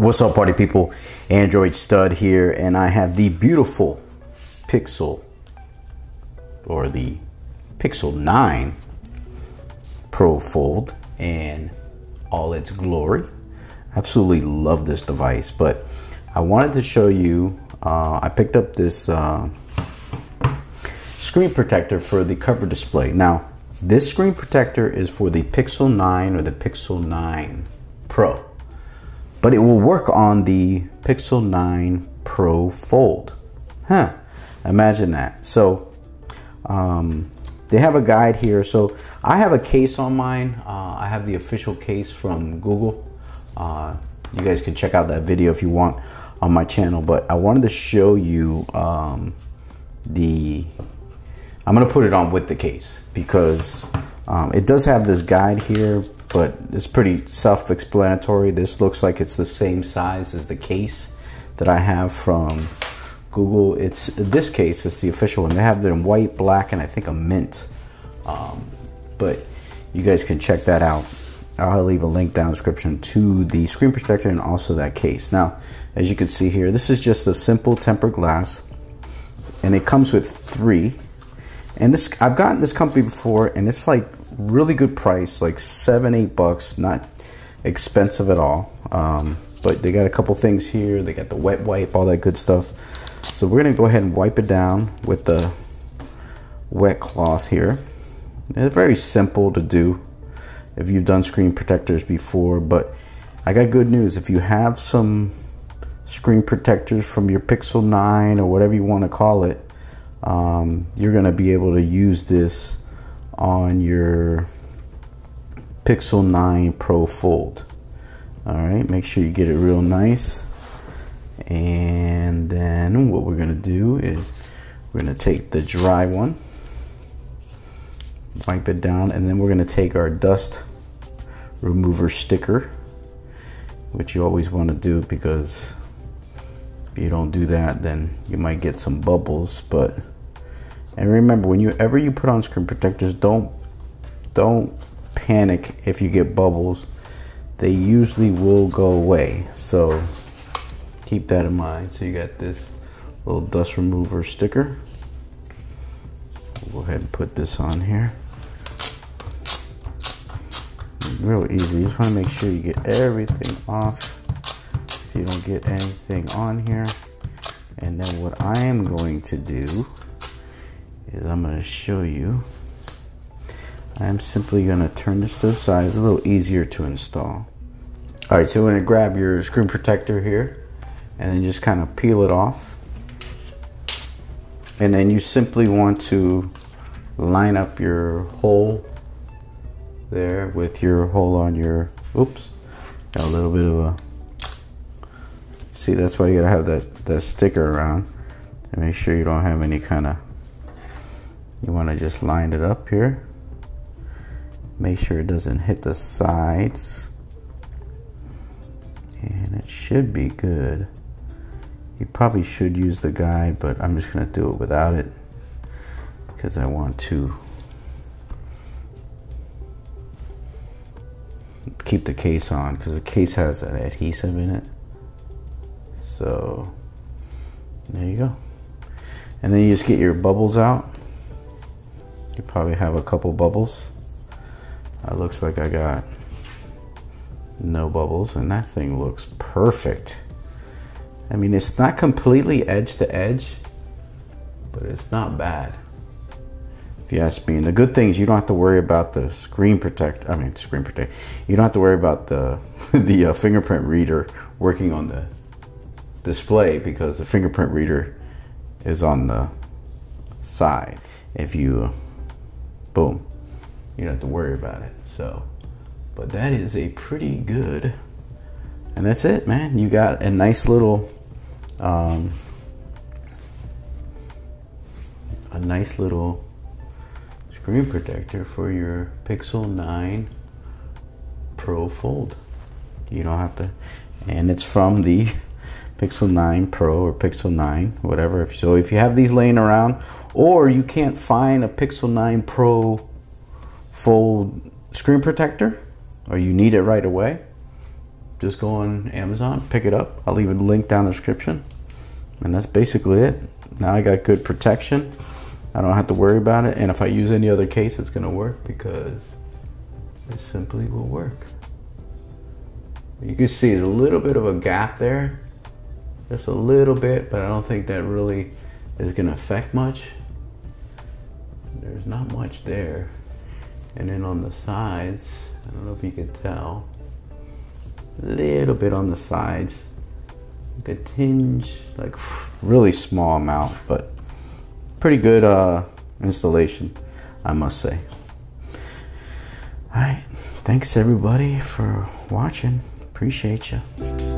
What's up, party people? Android Stud here, and I have the beautiful Pixel, or the Pixel 9 Pro Fold in all its glory. Absolutely love this device, but I wanted to show you, I picked up this screen protector for the cover display. Now, this screen protector is for the Pixel 9 or the Pixel 9 Pro. But it will work on the Pixel 9 Pro Fold. Imagine that. So they have a guide here. So I have a case on mine. I have the official case from Google. You guys can check out that video if you want on my channel. But I wanted to show you I'm going to put it on with the case because it does have this guide here, but it's pretty self-explanatory. This looks like it's the same size as the case that I have from Google. It's this case, it's the official one. They have it in white, black, and I think a mint. But you guys can check that out. I'll leave a link down in the description to the screen protector and also that case. Now, as you can see here, this is just a simple tempered glass, and it comes with 3. And this, I've gotten this company before, and it's like really good price, like $7-8, not expensive at all. But they got a couple things here. They got the wet wipe, all that good stuff. So we're gonna go ahead and wipe it down with the wet cloth here. It's very simple to do if you've done screen protectors before, but I got good news. If you have some screen protectors from your Pixel 9 or whatever you want to call it, you're going to be able to use this on your Pixel 9 Pro Fold. Alright, make sure you get it real nice. And then what we're going to do is we're going to take the dry one, wipe it down, and then we're going to take our dust remover sticker, which you always want to do, because if you don't do that, then you might get some bubbles. But and remember, whenever you put on screen protectors, don't panic if you get bubbles. They usually will go away, so keep that in mind. So you got this little dust remover sticker. We'll go ahead and put this on here. Real easy. You just want to make sure you get everything off so you don't get anything on here. And then what I am going to do is I'm going to show you. I'm simply going to turn this to the side. It's a little easier to install. Alright, so we're going to grab your screen protector here and then just kind of peel it off. And then you simply want to line up your hole there with your hole on your, oops, got a little bit of a, see, that's why you gotta have that sticker around, and make sure you don't have any kind of, you want to just line it up here, make sure it doesn't hit the sides, and it should be good. You probably should use the guide, but I'm just gonna do it without it because I want to keep the case on, because the case has that adhesive in it. So there you go. And then you just get your bubbles out. You probably have a couple bubbles. It looks like I got no bubbles, and that thing looks perfect. I mean, it's not completely edge to edge, but it's not bad, if you ask me. And the good thing is you don't have to worry about the screen protector. I mean, screen protector. You don't have to worry about the fingerprint reader working on the display, because the fingerprint reader is on the side. If you, boom, you don't have to worry about it. So, but that is a pretty good, and that's it, man. You got a nice little, screen protector for your Pixel 9 Pro Fold. You don't have to, and it's from the Pixel 9 Pro or Pixel 9, whatever. So if you have these laying around, or you can't find a Pixel 9 Pro Fold screen protector, or you need it right away, just go on Amazon, pick it up. I'll leave a link down in the description. And that's basically it. Now I got good protection. I don't have to worry about it. And if I use any other case, it's going to work because it simply will work. You can see there's a little bit of a gap there. Just a little bit, but I don't think that really is going to affect much. There's not much there. And then on the sides, I don't know if you can tell, a little bit on the sides, like a tinge, like really small amount, but pretty good installation, I must say. All right, thanks everybody for watching. Appreciate you.